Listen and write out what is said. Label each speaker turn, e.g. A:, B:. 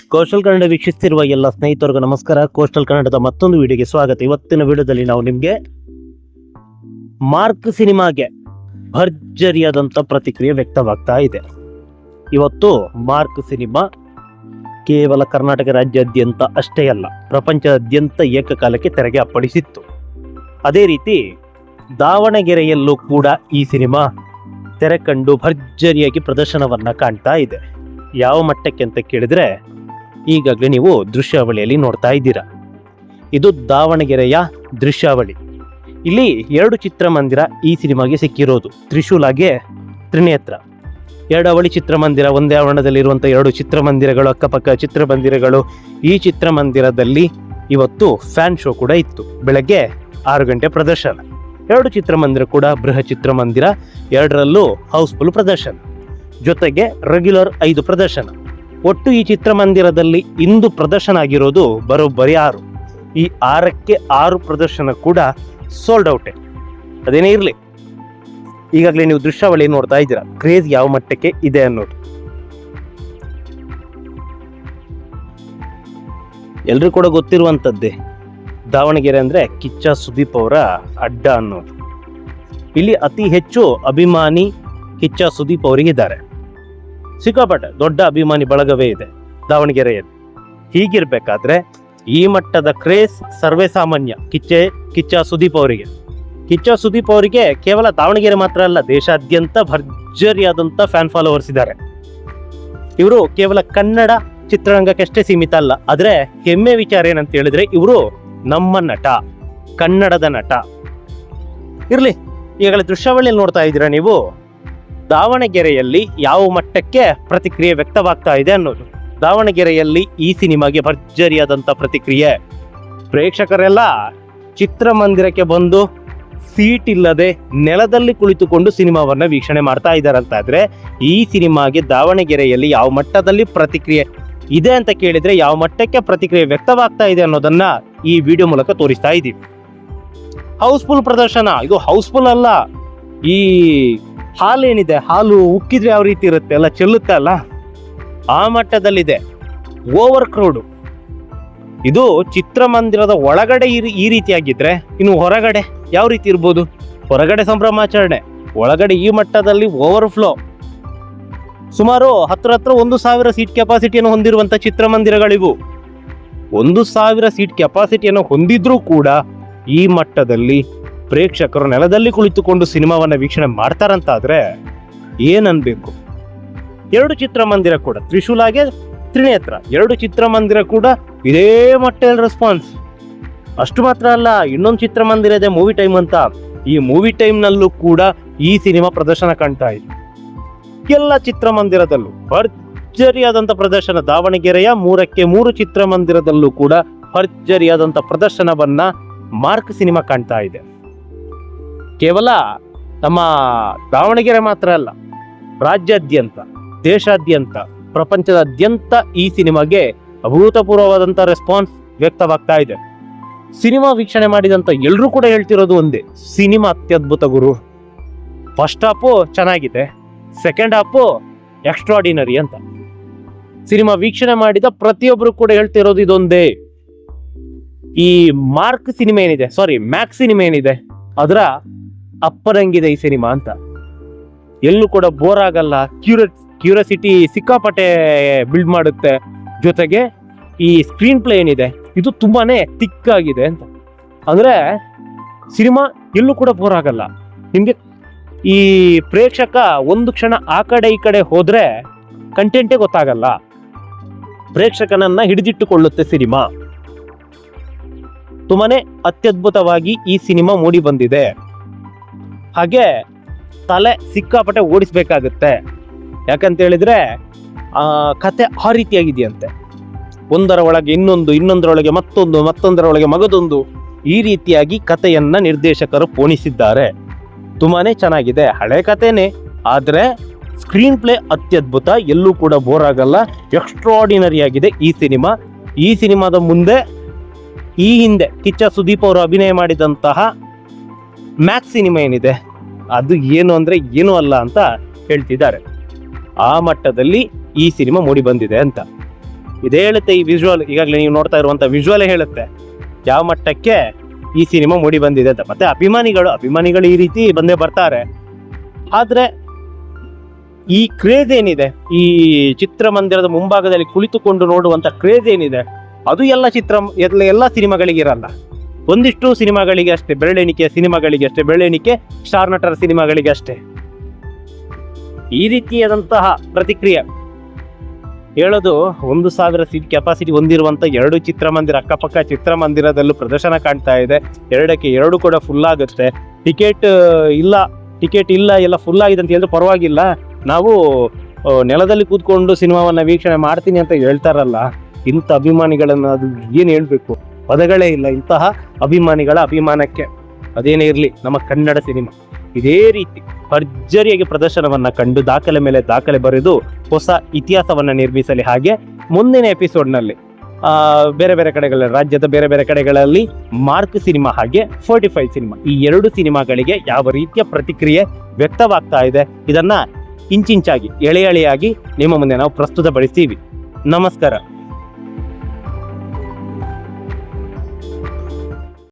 A: Coastal Kannada ವೀಕ್ಷಿಸ್ತಿರುವ ಎಲ್ಲ ಸ್ನೇಹಿತರಿಗೂ ನಮಸ್ಕಾರ. ಕೋಸ್ಟಲ್ ಕನ್ನಡದ ಮತ್ತೊಂದು ವಿಡಿಯೋಗೆ ಸ್ವಾಗತ. ಇವತ್ತಿನ ವಿಡಿಯೋದಲ್ಲಿ ನಾವು ನಿಮಗೆ ಮಾರ್ಕ್ ಸಿನಿಮಾಗೆ ಭರ್ಜರಿಯಾದಂಥ ಪ್ರತಿಕ್ರಿಯೆ ವ್ಯಕ್ತವಾಗ್ತಾ ಇದೆ. ಇವತ್ತು ಮಾರ್ಕ್ ಸಿನಿಮಾ ಕೇವಲ ಕರ್ನಾಟಕ ರಾಜ್ಯಾದ್ಯಂತ ಅಷ್ಟೇ ಅಲ್ಲ, ಪ್ರಪಂಚದಾದ್ಯಂತ ಏಕಕಾಲಕ್ಕೆ ತೆರೆಗೆ ಅಪ್ಪಳಿಸಿತ್ತು. ಅದೇ ರೀತಿ ದಾವಣಗೆರೆಯಲ್ಲೂ ಕೂಡ ಈ ಸಿನಿಮಾ ತೆರೆ ಕಂಡು ಭರ್ಜರಿಯಾಗಿ ಪ್ರದರ್ಶನವನ್ನು ಕಾಣ್ತಾ ಇದೆ. ಯಾವ ಮಟ್ಟಕ್ಕೆ ಅಂತ ಕೇಳಿದ್ರೆ, ಈಗಾಗಲೇ ನೀವು ದೃಶ್ಯಾವಳಿಯಲ್ಲಿ ನೋಡ್ತಾ ಇದ್ದೀರಾ. ಇದು ದಾವಣಗೆರೆಯ ದೃಶ್ಯಾವಳಿ. ಇಲ್ಲಿ 2 ಚಿತ್ರಮಂದಿರ ಈ ಸಿನಿಮಾಗೆ ಸಿಕ್ಕಿರೋದು, ತ್ರಿಶೂಲಾಗೆ ತ್ರಿನೇತ್ರ. 2 ಅವಳಿ ಚಿತ್ರಮಂದಿರ, ಒಂದೇ ಆವರಣದಲ್ಲಿರುವಂಥ 2 ಚಿತ್ರಮಂದಿರಗಳು, ಅಕ್ಕಪಕ್ಕ ಚಿತ್ರಮಂದಿರಗಳು. ಈ ಚಿತ್ರಮಂದಿರದಲ್ಲಿ ಇವತ್ತು ಫ್ಯಾನ್ ಶೋ ಕೂಡ ಇತ್ತು. ಬೆಳಗ್ಗೆ 6 ಗಂಟೆ ಪ್ರದರ್ಶನ. 2 ಚಿತ್ರಮಂದಿರ ಕೂಡ ಬೃಹತ್ ಚಿತ್ರಮಂದಿರ, 2ರಲ್ಲೂ ಹೌಸ್ಫುಲ್ ಪ್ರದರ್ಶನ, ಜೊತೆಗೆ ರೆಗ್ಯುಲರ್ 5 ಪ್ರದರ್ಶನ. ಒಟ್ಟು ಈ ಚಿತ್ರಮಂದಿರದಲ್ಲಿ ಇಂದು ಪ್ರದರ್ಶನ ಆಗಿರೋದು ಬರೋಬ್ಬರಿ 6. ಈ 6ಕ್ಕೆ 6 ಪ್ರದರ್ಶನ ಕೂಡ ಸೋಲ್ಡ್ ಔಟೇ. ಅದೇನೇ ಇರಲಿ, ಈಗಾಗಲೇ ನೀವು ದೃಶ್ಯಾವಳಿ ನೋಡ್ತಾ ಇದ್ದೀರಾ, ಕ್ರೇಜ್ ಯಾವ ಮಟ್ಟಕ್ಕೆ ಇದೆ ಅನ್ನೋದು. ಎಲ್ರಿಗೂ ಕೂಡ ಗೊತ್ತಿರುವಂಥದ್ದೇ, ದಾವಣಗೆರೆ ಅಂದರೆ ಕಿಚ್ಚ ಸುದೀಪ್ ಅವರ ಅಡ್ಡ ಅನ್ನೋದು. ಇಲ್ಲಿ ಅತಿ ಹೆಚ್ಚು ಅಭಿಮಾನಿ ಕಿಚ್ಚ ಸುದೀಪ್ ಅವರಿಗಿದ್ದಾರೆ. ಸಿಕ್ಕಾಪಟ್ಟೆ ದೊಡ್ಡ ಅಭಿಮಾನಿ ಬಳಗವೇ ಇದೆ ದಾವಣಗೆರೆಯಲ್ಲಿ. ಹೀಗಿರ್ಬೇಕಾದ್ರೆ ಈ ಮಟ್ಟದ ಕ್ರೇಜ್ ಸರ್ವೇ ಸಾಮಾನ್ಯ ಕಿಚ್ಚ ಸುದೀಪ್ ಅವರಿಗೆ. ಕಿಚ್ಚ ಸುದೀಪ್ ಅವರಿಗೆ ಕೇವಲ ದಾವಣಗೆರೆ ಮಾತ್ರ ಅಲ್ಲ, ದೇಶಾದ್ಯಂತ ಭರ್ಜರಿಯಾದಂಥ ಫ್ಯಾನ್ ಫಾಲೋವರ್ಸ್ ಇದ್ದಾರೆ. ಇವರು ಕೇವಲ ಕನ್ನಡ ಚಿತ್ರರಂಗಕ್ಕಷ್ಟೇ ಸೀಮಿತ ಅಲ್ಲ, ಆದರೆ ಹೆಮ್ಮೆ ವಿಚಾರ ಏನಂತ ಹೇಳಿದ್ರೆ, ಇವರು ನಮ್ಮ ನಟ, ಕನ್ನಡದ ನಟ. ಇರಲಿ, ಈಗಾಗಲೇ ದೃಶ್ಯಾವಳಿಯಲ್ಲಿ ನೋಡ್ತಾ ಇದ್ದೀರಾ ನೀವು, ದಾವಣಗೆರೆಯಲ್ಲಿ ಯಾವ ಮಟ್ಟಕ್ಕೆ ಪ್ರತಿಕ್ರಿಯೆ ವ್ಯಕ್ತವಾಗ್ತಾ ಇದೆ ಅನ್ನೋದು. ದಾವಣಗೆರೆಯಲ್ಲಿ ಈ ಸಿನಿಮಾಗೆ ಭರ್ಜರಿಯಾದಂಥ ಪ್ರತಿಕ್ರಿಯೆ. ಪ್ರೇಕ್ಷಕರೆಲ್ಲ ಚಿತ್ರಮಂದಿರಕ್ಕೆ ಬಂದು ಸೀಟ್ ಇಲ್ಲದೆ ನೆಲದಲ್ಲಿ ಕುಳಿತುಕೊಂಡು ಸಿನಿಮಾವನ್ನ ವೀಕ್ಷಣೆ ಮಾಡ್ತಾ ಇದ್ದಾರಂತಾದ್ರೆ, ಈ ಸಿನಿಮಾಗೆ ದಾವಣಗೆರೆಯಲ್ಲಿ ಯಾವ ಮಟ್ಟದಲ್ಲಿ ಪ್ರತಿಕ್ರಿಯೆ ಇದೆ ಅಂತ ಕೇಳಿದ್ರೆ, ಯಾವ ಮಟ್ಟಕ್ಕೆ ಪ್ರತಿಕ್ರಿಯೆ ವ್ಯಕ್ತವಾಗ್ತಾ ಇದೆ ಅನ್ನೋದನ್ನ ಈ ವಿಡಿಯೋ ಮೂಲಕ ತೋರಿಸ್ತಾ ಇದ್ದೀವಿ. ಹೌಸ್ಫುಲ್ ಪ್ರದರ್ಶನ. ಇದು ಹೌಸ್ಫುಲ್ ಅಲ್ಲ, ಈ ಹಾಲು ಏನಿದೆ, ಹಾಲು ಉಕ್ಕಿದ್ರೆ ಯಾವ ರೀತಿ ಇರುತ್ತೆ ಅಲ್ಲ, ಚೆಲ್ಲುತ್ತೆ ಅಲ್ಲ, ಆ ಮಟ್ಟದಲ್ಲಿದೆ. Over crowd. ಇದು ಚಿತ್ರಮಂದಿರದ ಒಳಗಡೆ ಈ ರೀತಿಯಾಗಿದ್ರೆ, ಇನ್ನು ಹೊರಗಡೆ ಯಾವ ರೀತಿ ಇರ್ಬೋದು? ಹೊರಗಡೆ ಸಂಭ್ರಮಾಚರಣೆ, ಒಳಗಡೆ ಈ ಮಟ್ಟದಲ್ಲಿ ಓವರ್ ಫ್ಲೋ. ಸುಮಾರು ಹತ್ರ 1,000 ಸೀಟ್ ಕೆಪಾಸಿಟಿಯನ್ನು ಹೊಂದಿರುವಂಥ ಚಿತ್ರಮಂದಿರಗಳಿವು. 1,000 ಸೀಟ್ ಕೆಪಾಸಿಟಿಯನ್ನು ಹೊಂದಿದ್ರೂ ಕೂಡ ಈ ಮಟ್ಟದಲ್ಲಿ ಪ್ರೇಕ್ಷಕರು ನೆಲದಲ್ಲಿ ಕುಳಿತುಕೊಂಡು ಸಿನಿಮಾವನ್ನ ವೀಕ್ಷಣೆ ಮಾಡ್ತಾರಂತಾದ್ರೆ ಏನನ್ಬೇಕು? 2 ಚಿತ್ರಮಂದಿರ ಕೂಡ, ತ್ರಿಶೂಲಾಗೆ ತ್ರಿನೇತ್ರ, 2 ಚಿತ್ರಮಂದಿರ ಕೂಡ ಇದೇ ಮಟ್ಟದಲ್ಲಿ ರೆಸ್ಪಾನ್ಸ್. ಅಷ್ಟು ಮಾತ್ರ ಅಲ್ಲ, ಇನ್ನೊಂದು ಚಿತ್ರಮಂದಿರ ಇದೆ ಮೂವಿ ಟೈಮ್ ಅಂತ. ಈ ಮೂವಿ ಟೈಮ್ನಲ್ಲೂ ಕೂಡ ಈ ಸಿನಿಮಾ ಪ್ರದರ್ಶನ ಕಾಣ್ತಾ ಇದೆ. ಎಲ್ಲ ಚಿತ್ರಮಂದಿರದಲ್ಲೂ ಭರ್ಜರಿಯಾದಂಥ ಪ್ರದರ್ಶನ. ದಾವಣಗೆರೆಯ 3ಕ್ಕೆ 3 ಚಿತ್ರಮಂದಿರದಲ್ಲೂ ಕೂಡ ಭರ್ಜರಿಯಾದಂಥ ಪ್ರದರ್ಶನವನ್ನ ಮಾರ್ಕ್ ಸಿನಿಮಾ ಕಾಣ್ತಾ ಇದೆ. ಕೇವಲ ನಮ್ಮ ದಾವಣಗೆರೆ ಮಾತ್ರ ಅಲ್ಲ, ರಾಜ್ಯಾದ್ಯಂತ, ದೇಶಾದ್ಯಂತ, ಪ್ರಪಂಚದಾದ್ಯಂತ ಈ ಸಿನಿಮಾಗೆ ಅಭೂತಪೂರ್ವವಾದಂಥ ರೆಸ್ಪಾನ್ಸ್ ವ್ಯಕ್ತವಾಗ್ತಾ ಇದೆ. ಸಿನಿಮಾ ವೀಕ್ಷಣೆ ಮಾಡಿದಂಥ ಎಲ್ಲರೂ ಕೂಡ ಹೇಳ್ತಿರೋದು ಒಂದೇ, ಸಿನಿಮಾ ಅತ್ಯದ್ಭುತ ಗುರು. ಫಸ್ಟ್ ಹಾಫು ಚೆನ್ನಾಗಿದೆ, ಸೆಕೆಂಡ್ ಹಾಫು ಎಕ್ಸ್ಟ್ರಾಡಿನರಿ ಅಂತ. ಸಿನಿಮಾ ವೀಕ್ಷಣೆ ಮಾಡಿದ ಪ್ರತಿಯೊಬ್ಬರು ಕೂಡ ಹೇಳ್ತಿರೋದು ಇದೊಂದೇ. ಈ ಮ್ಯಾಕ್ ಸಿನಿಮಾ ಏನಿದೆ, ಅದರ ಅಪ್ಪರಂಗಿದೆ ಈ ಸಿನಿಮಾ ಅಂತ. ಎಲ್ಲೂ ಕೂಡ ಬೋರ್ ಆಗಲ್ಲ. ಕ್ಯೂರಿಯಾಸಿಟಿ ಸಿಕ್ಕಾಪಟ್ಟೆ ಬಿಲ್ಡ್ ಮಾಡುತ್ತೆ. ಜೊತೆಗೆ ಈ ಸ್ಕ್ರೀನ್ ಪ್ಲೇ ಏನಿದೆ, ಇದು ತುಂಬಾನೇ ತಿಕ್ಕಾಗಿದೆ ಅಂತ. ಅಂದ್ರೆ ಸಿನಿಮಾ ಎಲ್ಲೂ ಕೂಡ ಬೋರ್ ಆಗಲ್ಲ. ನಿಮ್ಗೆ ಈ ಪ್ರೇಕ್ಷಕ ಒಂದು ಕ್ಷಣ ಆ ಕಡೆ ಈ ಕಡೆ ಹೋದ್ರೆ ಕಂಟೆಂಟೇ ಗೊತ್ತಾಗಲ್ಲ. ಪ್ರೇಕ್ಷಕನನ್ನ ಹಿಡಿದಿಟ್ಟುಕೊಳ್ಳುತ್ತೆ ಸಿನಿಮಾ. ತುಂಬಾನೇ ಅತ್ಯದ್ಭುತವಾಗಿ ಈ ಸಿನಿಮಾ ಮೂಡಿ ಬಂದಿದೆ. ಹಾಗೆ ತಲೆ ಸಿಕ್ಕಾಪಟ್ಟೆ ಓಡಿಸ್ಬೇಕಾಗುತ್ತೆ. ಯಾಕಂತ ಹೇಳಿದ್ರೆ ಕತೆ ಆ ರೀತಿಯಾಗಿದೆಯಂತೆ. ಒಂದರ ಒಳಗೆ ಇನ್ನೊಂದರೊಳಗೆ ಮತ್ತೊಂದರ ಒಳಗೆ ಮಗದೊಂದು, ಈ ರೀತಿಯಾಗಿ ಕಥೆಯನ್ನ ನಿರ್ದೇಶಕರು ಪೋಣಿಸಿದ್ದಾರೆ. ತುಂಬಾನೇ ಚೆನ್ನಾಗಿದೆ. ಹಳೆ ಕಥೆನೇ, ಆದ್ರೆ ಸ್ಕ್ರೀನ್ ಪ್ಲೇ ಅತ್ಯದ್ಭುತ, ಎಲ್ಲೂ ಕೂಡ ಬೋರ್ ಆಗಲ್ಲ. ಎಕ್ಸ್ಟ್ರಾಡಿನರಿ ಆಗಿದೆ ಈ ಸಿನಿಮಾ. ಈ ಸಿನಿಮಾದ ಮುಂದೆ ಈ ಹಿಂದೆ ಕಿಚ್ಚ ಸುದೀಪ್ ಅವರು ಅಭಿನಯ ಮಾಡಿದಂತಹ ಮ್ಯಾಕ್ ಸಿನಿಮಾ ಏನಿದೆ, ಅದು ಏನು ಅಂದ್ರೆ ಏನೂ ಅಲ್ಲ ಅಂತ ಹೇಳ್ತಿದ್ದಾರೆ. ಆ ಮಟ್ಟದಲ್ಲಿ ಈ ಸಿನಿಮಾ ಮೂಡಿ ಬಂದಿದೆ ಅಂತ. ಇದೇ ಹೇಳುತ್ತೆ. ಈ ವಿಜುವಲ್ ಈಗಾಗಲೇ ನೀವು ನೋಡ್ತಾ ಇರುವಂಥ ವಿಜುವಲೇ ಹೇಳುತ್ತೆ ಯಾವ ಮಟ್ಟಕ್ಕೆ ಈ ಸಿನಿಮಾ ಮೂಡಿ ಬಂದಿದೆ ಅಂತ. ಮತ್ತೆ ಅಭಿಮಾನಿಗಳು ಈ ರೀತಿ ಬಂದೇ ಬರ್ತಾರೆ. ಆದರೆ ಈ ಕ್ರೇಜ್ ಏನಿದೆ, ಈ ಚಿತ್ರಮಂದಿರದ ಮುಂಭಾಗದಲ್ಲಿ ಕುಳಿತುಕೊಂಡು ನೋಡುವಂಥ ಕ್ರೇಜ್ ಏನಿದೆ, ಅದು ಎಲ್ಲ ಸಿನಿಮಾಗಳಿಗಿರಲ್ಲ. ಒಂದಿಷ್ಟು ಸಿನಿಮಾಗಳಿಗೆ ಅಷ್ಟೇ, ಬೆರಳೆಣಿಕೆ ಸಿನಿಮಾಗಳಿಗೆ ಅಷ್ಟೇ, ಬೆರಳೆಣಿಕೆ ಸ್ಟಾರ್ ನಟರ ಸಿನಿಮಾಗಳಿಗೆ ಅಷ್ಟೇ. ಈ ರೀತಿಯಾದಂತಹ ಪ್ರತಿಕ್ರಿಯೆ ಹೇಳೋದು 1000 ಸೀಟ್ ಕೆಪಾಸಿಟಿ ಹೊಂದಿರುವಂಥ 2 ಚಿತ್ರಮಂದಿರ, ಅಕ್ಕಪಕ್ಕ ಚಿತ್ರಮಂದಿರದಲ್ಲೂ ಪ್ರದರ್ಶನ ಕಾಣ್ತಾ ಇದೆ. 2ಕ್ಕೆ 2 ಕೂಡ ಫುಲ್ ಆಗುತ್ತೆ. ಟಿಕೆಟ್ ಇಲ್ಲ ಎಲ್ಲ ಫುಲ್ ಆಗಿದೆ ಅಂತ ಹೇಳಿದ್ರೆ ಪರವಾಗಿಲ್ಲ, ನಾವು ನೆಲದಲ್ಲಿ ಕೂತ್ಕೊಂಡು ಸಿನಿಮಾವನ್ನ ವೀಕ್ಷಣೆ ಮಾಡ್ತೀನಿ ಅಂತ ಹೇಳ್ತಾರಲ್ಲ, ಇಂಥ ಅಭಿಮಾನಿಗಳನ್ನ ಅದು ಏನು ಹೇಳ್ಬೇಕು, ಪದಗಳೇ ಇಲ್ಲ ಇಂತಹ ಅಭಿಮಾನಿಗಳ ಅಭಿಮಾನಕ್ಕೆ. ಅದೇನೇ ಇರಲಿ, ನಮ್ಮ ಕನ್ನಡ ಸಿನಿಮಾ ಇದೇ ರೀತಿ ಭರ್ಜರಿಯಾಗಿ ಪ್ರದರ್ಶನವನ್ನ ಕಂಡು ದಾಖಲೆ ಮೇಲೆ ದಾಖಲೆ ಬರೆದು ಹೊಸ ಇತಿಹಾಸವನ್ನ ನಿರ್ಮಿಸಲಿ. ಹಾಗೆ ಮುಂದಿನ ಎಪಿಸೋಡ್ನಲ್ಲಿ ಬೇರೆ ಬೇರೆ ಕಡೆಗಳಲ್ಲಿ, ರಾಜ್ಯದ ಬೇರೆ ಬೇರೆ ಕಡೆಗಳಲ್ಲಿ ಮಾರ್ಕ್ ಸಿನಿಮಾ ಹಾಗೆ 45 ಸಿನಿಮಾ, ಈ 2 ಸಿನಿಮಾಗಳಿಗೆ ಯಾವ ರೀತಿಯ ಪ್ರತಿಕ್ರಿಯೆ ವ್ಯಕ್ತವಾಗ್ತಾ ಇದೆ, ಇದನ್ನ ಇಂಚಿಂಚಾಗಿ ಎಳೆಯಾಗಿ ನಿಮ್ಮ ಮುಂದೆ ನಾವು ಪ್ರಸ್ತುತಪಡಿಸ್ತೀವಿ. ನಮಸ್ಕಾರ.